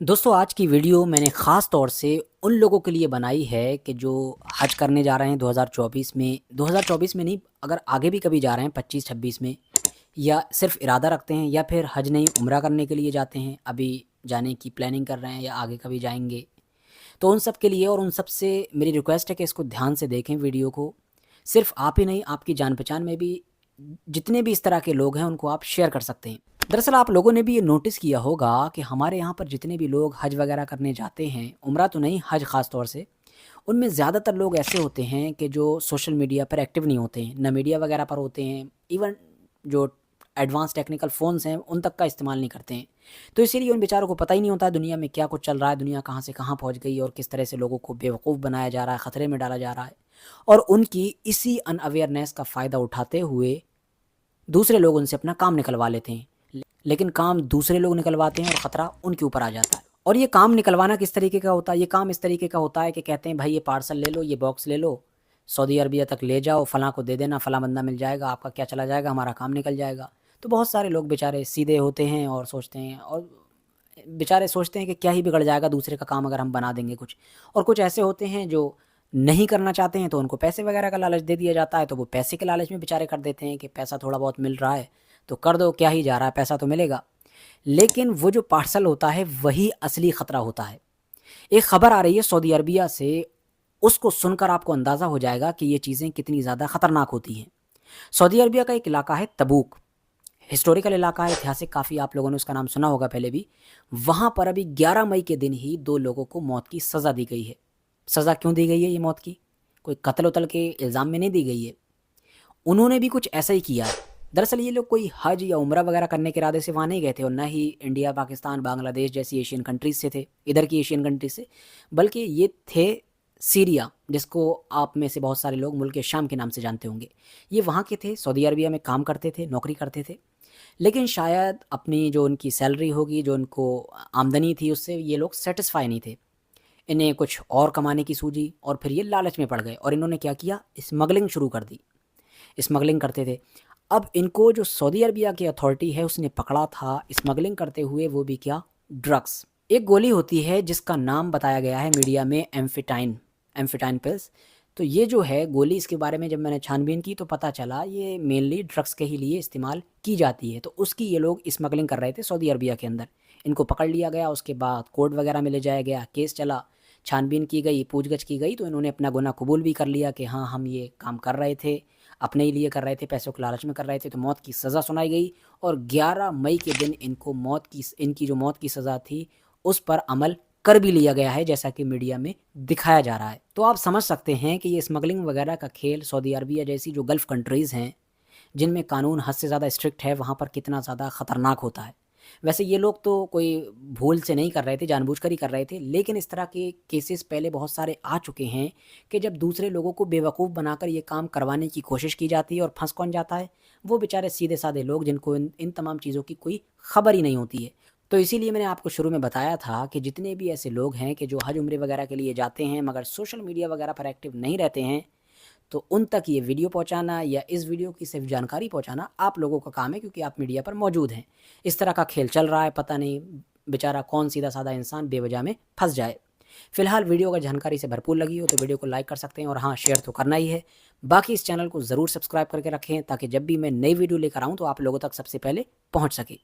दोस्तों आज की वीडियो मैंने ख़ास तौर से उन लोगों के लिए बनाई है कि जो हज करने जा रहे हैं 2024 में 2024 में नहीं, अगर आगे भी कभी जा रहे हैं 25-26 में, या सिर्फ इरादा रखते हैं, या फिर हज नहीं उम्रा करने के लिए जाते हैं, अभी जाने की प्लानिंग कर रहे हैं या आगे कभी जाएंगे। तो उन सब के लिए और उन सब से मेरी रिक्वेस्ट है कि इसको ध्यान से देखें वीडियो को। सिर्फ आप ही नहीं, आपकी जान पहचान में भी जितने भी इस तरह के लोग हैं उनको आप शेयर कर सकते हैं। दरअसल आप लोगों ने भी ये नोटिस किया होगा कि हमारे यहाँ पर जितने भी लोग हज वगैरह करने जाते हैं, उम्रा तो नहीं हज ख़ास तौर से, उनमें ज़्यादातर लोग ऐसे होते हैं कि जो सोशल मीडिया पर एक्टिव नहीं होते हैं, ना मीडिया वगैरह पर होते हैं, इवन जो एडवांस टेक्निकल फ़ोन्स हैं उन तक का इस्तेमाल नहीं करते हैं। तो इसीलिए उन बेचारों को पता ही नहीं होता दुनिया में क्या कुछ चल रहा है, दुनिया कहाँ से कहाँ पहुँच गई और किस तरह से लोगों को बेवकूफ़ बनाया जा रहा है, ख़तरे में डाला जा रहा है। और उनकी इसी अनअवेयरनेस का फ़ायदा उठाते हुए दूसरे लोग उनसे अपना काम निकलवा लेते हैं। लेकिन काम दूसरे लोग निकलवाते हैं और ख़तरा उनके ऊपर आ जाता है। और ये काम निकलवाना किस तरीके का होता है? ये काम इस तरीके का होता है कि कहते हैं भाई ये पार्सल ले लो, ये बॉक्स ले लो, सऊदी अरबिया तक ले जाओ, फ़लाँ को दे देना, फ़लाँ बंदा मिल जाएगा, आपका क्या चला जाएगा, हमारा काम निकल जाएगा। तो बहुत सारे लोग बेचारे सीधे होते हैं और सोचते हैं, और बेचारे सोचते हैं कि क्या ही बिगड़ जाएगा दूसरे का काम अगर हम बना देंगे कुछ। और कुछ ऐसे होते हैं जो नहीं करना चाहते हैं, तो उनको पैसे वगैरह का लालच दे दिया जाता है, तो वो पैसे के लालच में बेचारे कर देते हैं कि पैसा थोड़ा बहुत मिल रहा है तो कर दो, क्या ही जा रहा है, पैसा तो मिलेगा। लेकिन वो जो पार्सल होता है वही असली ख़तरा होता है। एक ख़बर आ रही है सऊदी अरबिया से, उसको सुनकर आपको अंदाज़ा हो जाएगा कि ये चीज़ें कितनी ज़्यादा ख़तरनाक होती हैं। सऊदी अरबिया का एक इलाका है तबूक, हिस्टोरिकल इलाका है, ऐतिहासिक, काफ़ी आप लोगों ने उसका नाम सुना होगा पहले भी। वहाँ पर अभी 11 मई के दिन ही 2 लोगों को मौत की सज़ा दी गई है। सज़ा क्यों दी गई है ये मौत की? कोई कत्ल-वत्ल के इल्ज़ाम में नहीं दी गई है, उन्होंने भी कुछ ऐसा ही किया है। दरअसल ये लोग कोई हज या उम्रा वगैरह करने के इरादे से वहाँ नहीं गए थे, और ना ही इंडिया, पाकिस्तान, बांग्लादेश जैसी एशियन कंट्रीज़ से थे, इधर की एशियन कंट्रीज़ से, बल्कि ये थे सीरिया, जिसको आप में से बहुत सारे लोग मुल्क शाम के नाम से जानते होंगे। ये वहाँ के थे, सऊदी अरबिया में काम करते थे, नौकरी करते थे, लेकिन शायद अपनी जो उनकी सैलरी होगी, जो उनको आमदनी थी, उससे ये लोग सेटिस्फाई नहीं थे। इन्हें कुछ और कमाने की सूझी और फिर ये लालच में पड़ गए और इन्होंने क्या किया, स्मगलिंग शुरू कर दी। स्मगलिंग करते थे। अब इनको जो सऊदी अरबिया की अथॉरिटी है उसने पकड़ा था स्मगलिंग करते हुए, वो भी क्या, ड्रग्स। एक गोली होती है जिसका नाम बताया गया है मीडिया में एम्फेटाइन पिल्स। तो ये जो है गोली, इसके बारे में जब मैंने छानबीन की तो पता चला ये मेनली ड्रग्स के ही लिए इस्तेमाल की जाती है। तो उसकी ये लोग स्मगलिंग कर रहे थे सऊदी अरबिया के अंदर। इनको पकड़ लिया गया, उसके बाद कोर्ट वगैरह में ले जाया गया, केस चला, छानबीन की गई, पूछगछ की गई, तो इन्होंने अपना गुनाह कबूल भी कर लिया कि हाँ हम ये काम कर रहे थे, अपने ही लिए कर रहे थे, पैसों के लालच में कर रहे थे। तो मौत की सज़ा सुनाई गई और 11 मई के दिन इनको इनकी जो मौत की सज़ा थी उस पर अमल कर भी लिया गया है, जैसा कि मीडिया में दिखाया जा रहा है। तो आप समझ सकते हैं कि ये स्मगलिंग वगैरह का खेल सऊदी अरबिया जैसी जो गल्फ़ कंट्रीज़ हैं, जिनमें कानून हद से ज़्यादा स्ट्रिक्ट है, वहाँ पर कितना ज़्यादा ख़तरनाक होता है। वैसे ये लोग तो कोई भूल से नहीं कर रहे थे, जानबूझकर ही कर रहे थे, लेकिन इस तरह के केसेस पहले बहुत सारे आ चुके हैं कि जब दूसरे लोगों को बेवकूफ़ बनाकर ये काम करवाने की कोशिश की जाती है और फंस कौन जाता है, वो बेचारे सीधे साधे लोग जिनको इन तमाम चीज़ों की कोई खबर ही नहीं होती है। तो इसीलिए मैंने आपको शुरू में बताया था कि जितने भी ऐसे लोग हैं कि जो हज उम्रे वगैरह के लिए जाते हैं मगर सोशल मीडिया वगैरह पर एक्टिव नहीं रहते हैं, तो उन तक ये वीडियो पहुंचाना या इस वीडियो की सिर्फ जानकारी पहुंचाना आप लोगों का काम है, क्योंकि आप मीडिया पर मौजूद हैं। इस तरह का खेल चल रहा है, पता नहीं बेचारा कौन सीधा साधा इंसान बेवजह में फंस जाए। फिलहाल वीडियो अगर जानकारी से भरपूर लगी हो तो वीडियो को लाइक कर सकते हैं, और हाँ, शेयर तो करना ही है। बाकी इस चैनल को ज़रूर सब्सक्राइब करके रखें ताकि जब भी मैं नई वीडियो लेकर आऊँ तो आप लोगों तक सबसे पहले पहुँच सके।